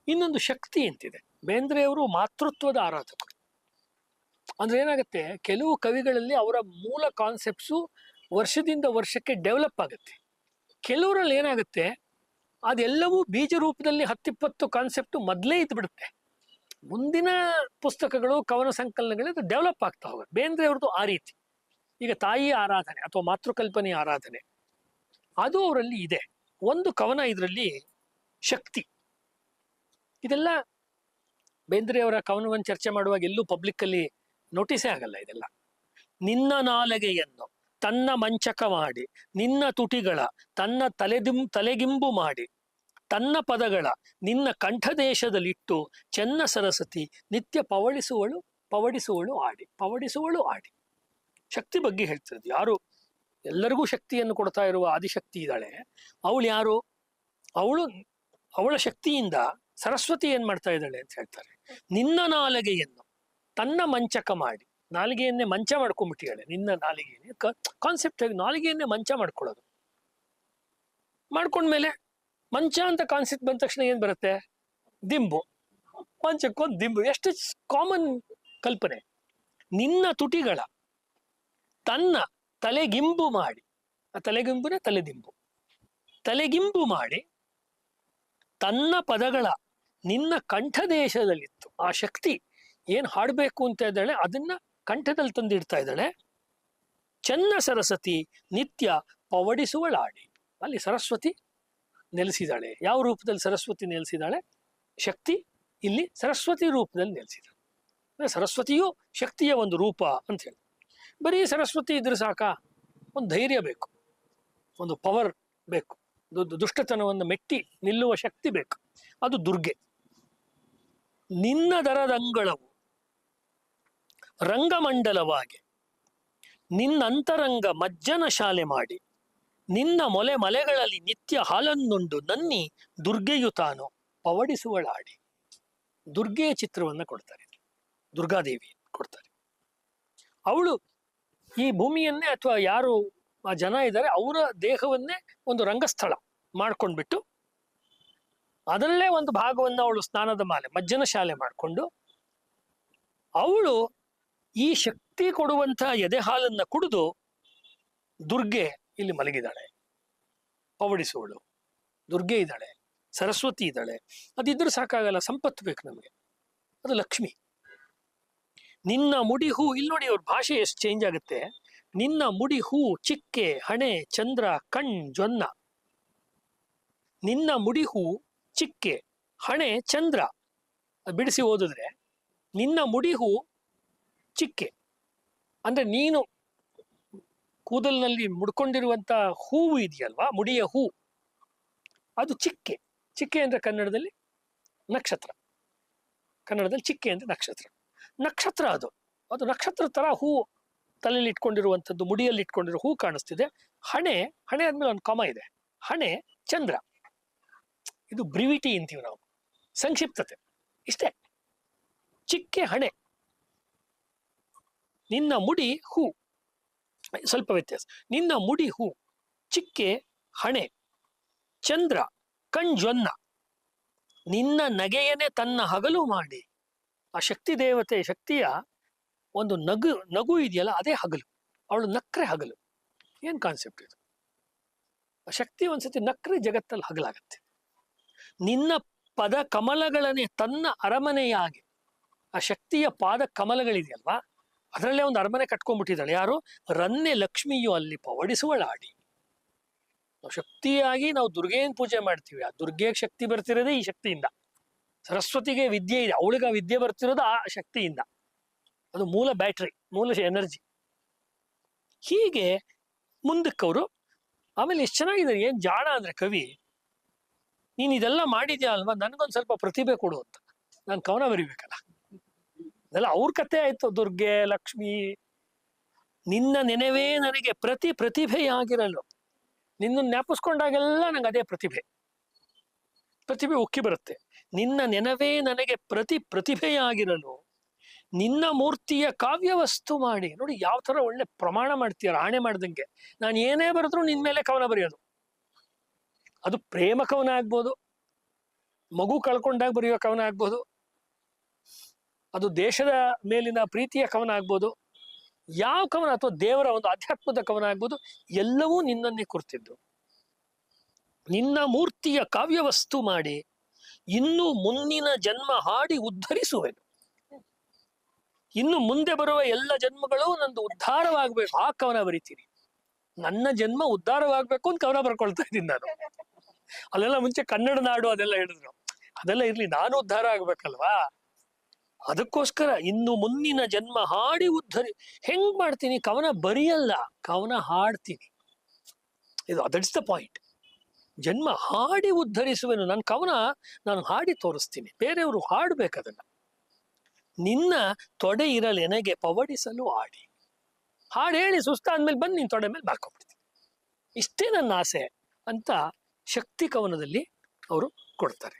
ಇನ್ನೊಂದು ಶಕ್ತಿ ಅಂತಿದೆ. ಬೇಂದ್ರೆಯವರು ಮಾತೃತ್ವದ ಆರಾಧಕರು. ಅಂದ್ರೆ ಏನಾಗುತ್ತೆ, ಕೆಲವು ಕವಿಗಳಲ್ಲಿ ಅವರ ಮೂಲ ಕಾನ್ಸೆಪ್ಟ್ಸು ವರ್ಷದಿಂದ ವರ್ಷಕ್ಕೆ ಡೆವಲಪ್ ಆಗುತ್ತೆ. ಕೆಲವರಲ್ಲಿ ಏನಾಗುತ್ತೆ, ಅದೆಲ್ಲವೂ ಬೀಜ ರೂಪದಲ್ಲಿ 10-20 ಕಾನ್ಸೆಪ್ಟ್ ಮೊದಲೇ ಇದ್ಬಿಡುತ್ತೆ. ಮುಂದಿನ ಪುಸ್ತಕಗಳು ಕವನ ಸಂಕಲನಗಳು ಡೆವಲಪ್ ಆಗ್ತಾ ಹೋಗುತ್ತೆ. ಬೇಂದ್ರೆಯವ್ರದ್ದು ಆ ರೀತಿ. ಈಗ ತಾಯಿಯ ಆರಾಧನೆ ಅಥವಾ ಮಾತೃಕಲ್ಪನೆಯ ಆರಾಧನೆ ಅದು ಅವರಲ್ಲಿ ಇದೆ. ಒಂದು ಕವನ ಇದರಲ್ಲಿ ಶಕ್ತಿ. ಇದೆಲ್ಲ ಬೇಂದ್ರೆಯವರ ಕವನವನ್ನು ಚರ್ಚೆ ಮಾಡುವಾಗ ಎಲ್ಲೂ ಪಬ್ಲಿಕ್ಕಲ್ಲಿ ನೋಟಿಸೇ ಆಗಲ್ಲ ಇದೆಲ್ಲ. ನಿನ್ನ ನಾಲಗೆಯನ್ನು ತನ್ನ ಮಂಚಕ ಮಾಡಿ, ನಿನ್ನ ತುಟಿಗಳ ತನ್ನ ತಲೆಗಿಂಬು ಮಾಡಿ, ತನ್ನ ಪದಗಳ ನಿನ್ನ ಕಂಠದೇಶದಲ್ಲಿಟ್ಟು, ಚೆನ್ನ ಸರಸ್ವತಿ ನಿತ್ಯ ಪವಡಿಸುವಳು ಆಡಿ. ಶಕ್ತಿ ಬಗ್ಗೆ ಹೇಳ್ತಿರೋದು. ಯಾರು ಎಲ್ಲರಿಗೂ ಶಕ್ತಿಯನ್ನು ಕೊಡ್ತಾ ಇರುವ ಆದಿಶಕ್ತಿ ಇದ್ದಾಳೆ, ಅವಳು ಯಾರು? ಅವಳ ಶಕ್ತಿಯಿಂದ ಸರಸ್ವತಿ ಏನ್ ಮಾಡ್ತಾ ಇದ್ದಾಳೆ ಅಂತ ಹೇಳ್ತಾರೆ. ನಿನ್ನ ನಾಲಿಗೆಯನ್ನು ತನ್ನ ಮಂಚಕ ಮಾಡಿ, ನಾಲಿಗೆಯನ್ನೇ ಮಂಚ ಮಾಡ್ಕೊಂಡ್ಬಿಟ್ಟಿದ್ದಾಳೆ. ನಿನ್ನ ನಾಲಿಗೆಯನ್ನೇ ಕಾನ್ಸೆಪ್ಟ್ ಆಗಿ ನಾಲಿಗೆಯನ್ನೇ ಮಂಚ ಮಾಡ್ಕೊಳ್ಳೋದು. ಮಾಡ್ಕೊಂಡ್ಮೇಲೆ ಮಂಚ ಅಂತ ಕಾನ್ಸೆಪ್ಟ್ ಬಂದ ತಕ್ಷಣ ಏನ್ ಬರುತ್ತೆ? ದಿಂಬು. ಮಂಚಕ್ಕೊಂದು ದಿಂಬು. ಎಷ್ಟು ಕಾಮನ್ ಕಲ್ಪನೆ. ನಿನ್ನ ತುಟಿಗಳ ತನ್ನ ತಲೆಗಿಂಬು ಮಾಡಿ, ಆ ತಲೆಗಿಂಬುನೇ ತಲೆದಿಂಬು, ತಲೆಗಿಂಬು ಮಾಡಿ, ತನ್ನ ಪದಗಳ ನಿನ್ನ ಕಂಠದೇಶದಲ್ಲಿತ್ತು. ಆ ಶಕ್ತಿ ಏನ್ ಹಾಡಬೇಕು ಅಂತ ಇದ್ದಾಳೆ ಅದನ್ನ ಕಂಠದಲ್ಲಿ ತಂದಿಡ್ತಾ ಇದ್ದಾಳೆ. ಚೆನ್ನ ಸರಸ್ವತಿ ನಿತ್ಯ ಪವಡಿಸುವಳಾಡಿ. ಅಲ್ಲಿ ಸರಸ್ವತಿ ನೆಲೆಸಿದಾಳೆ. ಯಾವ ರೂಪದಲ್ಲಿ ಸರಸ್ವತಿ ನೆಲೆಸಿದಾಳೆ? ಶಕ್ತಿ ಇಲ್ಲಿ ಸರಸ್ವತಿ ರೂಪದಲ್ಲಿ ನೆಲೆಸಿದಾಳೆ. ಸರಸ್ವತಿಯು ಶಕ್ತಿಯ ಒಂದು ರೂಪ ಅಂತ ಹೇಳಿ. ಬರೀ ಸರಸ್ವತಿ ಇದ್ರೆ ಸಾಕ? ಒಂದು ಧೈರ್ಯ ಬೇಕು, ಒಂದು ಪವರ್ ಬೇಕು, ದುಷ್ಟತನವನ್ನು ಮೆಟ್ಟಿ ನಿಲ್ಲುವ ಶಕ್ತಿ ಬೇಕು. ಅದು ದುರ್ಗೆ. ನಿನ್ನ ದರದಂಗಳವು ರಂಗಮಂಡಲವಾಗಿ, ನಿನ್ನಂತರಂಗ ಮಜ್ಜನ ಶಾಲೆ ಮಾಡಿ, ನಿನ್ನ ಮಲೆಗಳಲ್ಲಿ ನಿತ್ಯ ಹಾಲನ್ನುಂಡು ನನ್ನಿ ದುರ್ಗೆಯು ತಾನು ಪವಡಿಸುವಳಾಡಿ. ದುರ್ಗೆಯ ಚಿತ್ರವನ್ನ ಕೊಡ್ತಾರೆ, ದುರ್ಗಾದೇವಿ ಕೊಡ್ತಾರೆ. ಅವಳು ಈ ಭೂಮಿಯನ್ನೇ ಅಥವಾ ಯಾರು ಆ ಜನ ಇದ್ದಾರೆ ಅವರ ದೇಹವನ್ನೇ ಒಂದು ರಂಗಸ್ಥಳ ಮಾಡ್ಕೊಂಡ್ಬಿಟ್ಟು ಅದರಲ್ಲೇ ಒಂದು ಭಾಗವನ್ನು ಅವಳು ಸ್ನಾನದ ಮಾಲೆ ಮಜ್ಜನ ಶಾಲೆ ಮಾಡಿಕೊಂಡು ಅವಳು ಈ ಶಕ್ತಿ ಕೊಡುವಂತಹ ಎದೆ ಹಾಲನ್ನ ಕುಡಿದು ದುರ್ಗೆ ಇಲ್ಲಿ ಮಲಗಿದ್ದಾಳೆ. ಪವಡಿಸುವಳು ದುರ್ಗೆ ಇದ್ದಾಳೆ, ಸರಸ್ವತಿ ಇದ್ದಾಳೆ. ಅದಿದ್ರೂ ಸಾಕಾಗಲ್ಲ, ಸಂಪತ್ತು ಬೇಕು ನಮಗೆ, ಅದು ಲಕ್ಷ್ಮಿ. ನಿನ್ನ ಮುಡಿ ಹೂ, ಇಲ್ಲಿ ನೋಡಿ ಅವ್ರ ಭಾಷೆ ಎಷ್ಟು ಚೇಂಜ್ ಆಗುತ್ತೆ. ನಿನ್ನ ಮುಡಿ ಹೂ ಚಿಕ್ಕೆ ಹಣೆ ಚಂದ್ರ ಕಣ್ ಜೊನ್ನ. ನಿನ್ನ ಮುಡಿ ಹೂ ಚಿಕ್ಕೆ ಹಣೆ ಚಂದ್ರ. ಬಿಡಿಸಿ ಓದಿದ್ರೆ ನಿನ್ನ ಮುಡಿ ಹೂ ಚಿಕ್ಕೆ ಅಂದ್ರೆ ನೀನು ಕೂದಲಿನಲ್ಲಿ ಮುಡ್ಕೊಂಡಿರುವಂತ ಹೂವು ಇದೆಯಲ್ವಾ, ಮುಡಿಯ ಹೂ, ಅದು ಚಿಕ್ಕೆ. ಚಿಕ್ಕೆ ಅಂದ್ರೆ ಕನ್ನಡದಲ್ಲಿ ನಕ್ಷತ್ರ. ಕನ್ನಡದಲ್ಲಿ ಚಿಕ್ಕೆ ಅಂದ್ರೆ ನಕ್ಷತ್ರ. ನಕ್ಷತ್ರ ಅದು ನಕ್ಷತ್ರ ತರ ಹೂ ತಲೆಯಲ್ಲಿ ಇಟ್ಕೊಂಡಿರುವಂಥದ್ದು, ಮುಡಿಯಲ್ಲಿ ಇಟ್ಕೊಂಡಿರೋ ಹೂ ಕಾಣಿಸ್ತಿದೆ. ಹಣೆ ಆದ್ಮೇಲೆ ಒಂದು ಕಮ ಇದೆ. ಹಣೆ ಚಂದ್ರ. ಇದು ಬ್ರಿವಿಟಿ ಅಂತೀವಿ ನಾವು, ಸಂಕ್ಷಿಪ್ತತೆ. ಇಷ್ಟೇ, ಚಿಕ್ಕೆ ಹಣೆ. ನಿನ್ನ ಮುಡಿ ಹೂ, ಸ್ವಲ್ಪ ವ್ಯತ್ಯಾಸ. ನಿನ್ನ ಮುಡಿ ಹೂ ಚಿಕ್ಕೆ ಹಣೆ ಚಂದ್ರ ಕಣ್ಜೊನ್ನ. ನಿನ್ನ ನಗೆಯನ್ನೇ ತನ್ನ ಹಗಲು ಮಾಡಿ. ಆ ಶಕ್ತಿ ದೇವತೆ ಶಕ್ತಿಯ ಒಂದು ನಗು ಇದೆಯಲ್ಲ, ಅದೇ ಹಗಲು. ಅವಳು ನಕ್ರೆ ಹಗಲು. ಏನ್ ಕಾನ್ಸೆಪ್ಟ್ ಇದು? ಆ ಶಕ್ತಿ ಒಂದ್ಸತಿ ನಕ್ರೆ ಜಗತ್ತಲ್ಲಿ ಹಗಲಾಗತ್ತೆ. ನಿನ್ನ ಪದ ಕಮಲಗಳನ್ನೇ ತನ್ನ ಅರಮನೆಯಾಗಿ, ಆ ಶಕ್ತಿಯ ಪಾದ ಕಮಲಗಳಿದೆಯಲ್ವಾ, ಅದರಲ್ಲೇ ಒಂದು ಅರಮನೆ ಕಟ್ಕೊಂಡ್ಬಿಟ್ಟಿದ್ದಾಳೆ. ಯಾರು? ರನ್ನೆ ಲಕ್ಷ್ಮಿಯು ಅಲ್ಲಿ ಪವಡಿಸುವಳಾಡಿ. ನಾವು ಶಕ್ತಿಯಾಗಿ ನಾವು ದುರ್ಗೆಯನ್ನು ಪೂಜೆ ಮಾಡ್ತೀವಿ. ಆ ದುರ್ಗೆಗೆ ಶಕ್ತಿ ಬರ್ತಿರೋದೇ ಈ ಶಕ್ತಿಯಿಂದ. ಸರಸ್ವತಿಗೆ ವಿದ್ಯೆ ಇದೆ, ಅವಳಿಗೆ ಆ ವಿದ್ಯೆ ಬರ್ತಿರೋದು ಆ ಶಕ್ತಿಯಿಂದ. ಅದು ಮೂಲ ಬ್ಯಾಟ್ರಿ, ಮೂಲ ಎನರ್ಜಿ. ಹೀಗೆ ಮುಂದಕ್ಕವರು ಆಮೇಲೆ ಎಷ್ಟು ಚೆನ್ನಾಗಿದೆ. ಏನ್ ಜಾಣ ಅಂದ್ರೆ ಕವಿ, ನೀನ್ ಇದೆಲ್ಲ ಮಾಡಿದ್ಯಾ ಅಲ್ವಾ, ನನ್ಗೊಂದ್ ಸ್ವಲ್ಪ ಪ್ರತಿಭೆ ಕೊಡು ಅಂತ. ನಾನು ಕವನ ಬರಿಬೇಕಲ್ಲ. ಅದೆಲ್ಲ ಅವ್ರ ಕತೆ ಆಯ್ತು. ದುರ್ಗೆ ಲಕ್ಷ್ಮಿ, ನಿನ್ನ ನೆನವೇ ನನಗೆ ಪ್ರತಿಭೆಯಾಗಿರಲು. ನಿನ್ನ ಜ್ಞಾಪಿಸ್ಕೊಂಡಾಗೆಲ್ಲ ನಂಗೆ ಅದೇ ಪ್ರತಿಭೆ ಉಕ್ಕಿ ಬರುತ್ತೆ. ನಿನ್ನ ನೆನವೇ ನನಗೆ ಪ್ರತಿಭೆಯಾಗಿರಲು, ನಿನ್ನ ಮೂರ್ತಿಯ ಕಾವ್ಯ ವಸ್ತು ಮಾಡಿ. ನೋಡಿ ಯಾವ ತರ ಒಳ್ಳೆ ಪ್ರಮಾಣ ಮಾಡ್ತೀಯ, ಆಣೆ ಮಾಡ್ದಂಗೆ. ನಾನು ಏನೇ ಬರೆದ್ರು ನಿನ್ ಮೇಲೆ ಕವನ ಬರೆಯೋದು. ಅದು ಪ್ರೇಮ ಕವನ ಆಗ್ಬೋದು, ಮಗು ಕಳ್ಕೊಂಡಾಗ ಬರೆಯುವ ಕವನ ಆಗ್ಬೋದು, ಅದು ದೇಶದ ಮೇಲಿನ ಪ್ರೀತಿಯ ಕವನ ಆಗ್ಬೋದು, ಯಾವ ಕವನ, ಅಥವಾ ದೇವರ ಒಂದು ಅಧ್ಯಾತ್ಮದ ಕವನ ಆಗ್ಬೋದು, ಎಲ್ಲವೂ ನಿನ್ನನ್ನೇ ಕುರಿತಿದ್ದು. ನಿನ್ನ ಮೂರ್ತಿಯ ಕಾವ್ಯವಸ್ತು ಮಾಡಿ ಇನ್ನು ಮುಂದಿನ ಜನ್ಮ ಹಾಡಿ ಉದ್ಧರಿಸುವೆನು. ಇನ್ನು ಮುಂದೆ ಬರುವ ಎಲ್ಲ ಜನ್ಮಗಳು ನಂದು ಉದ್ಧಾರವಾಗಬೇಕು, ಆ ಕವನ ಬರಿತೀನಿ. ನನ್ನ ಜನ್ಮ ಉದ್ಧಾರವಾಗಬೇಕು ಅಂತ ಕವನ ಬರ್ಕೊಳ್ತಾ ಇದ್ದೀನಿ ನಾನು. ಅಲ್ಲೆಲ್ಲ ಮುಂಚೆ ಕನ್ನಡ ನಾಡು ಅದೆಲ್ಲ ಹೇಳಿದ್ರು, ಅದೆಲ್ಲ ಇರ್ಲಿ, ನಾನು ಉದ್ಧಾರ ಆಗ್ಬೇಕಲ್ವಾ. ಅದಕ್ಕೋಸ್ಕರ ಇನ್ನು ಮುಂದಿನ ಜನ್ಮ ಹಾಡಿ ಉದ್ಧರಿ. ಹೆಂಗ್ ಮಾಡ್ತೀನಿ? ಕವನ ಬರೆಯಲ್ಲ, ಕವನ ಹಾಡ್ತೀನಿ. ಇದು ದಟ್ಸ್ ದ ಪಾಯಿಂಟ್. ಜನ್ಮ ಹಾಡಿ ಉದ್ಧರಿಸುವೆನು. ನನ್ನ ಕವನ ನಾನು ಹಾಡಿ ತೋರಿಸ್ತೀನಿ, ಬೇರೆಯವರು ಹಾಡ್ಬೇಕದನ್ನ. ನಿನ್ನ ತೊಡೆ ಇರಲೆನಗೆ ಪವಡಿಸಲು ಆಡಿ. ಹಾಡು ಹೇಳಿ ಸುಸ್ತಾದ್ಮೇಲೆ ಬಂದು ನಿನ್ನ ತೊಡೆ ಮೇಲೆ ಬಾಕೊಂಡ್ಬಿಡ್ತೀನಿ. ಇಷ್ಟೇ ನನ್ನ ಆಸೆ ಅಂತ ಶಕ್ತಿ ಕವನದಲ್ಲಿ ಅವರು ಕೊಡ್ತಾರೆ.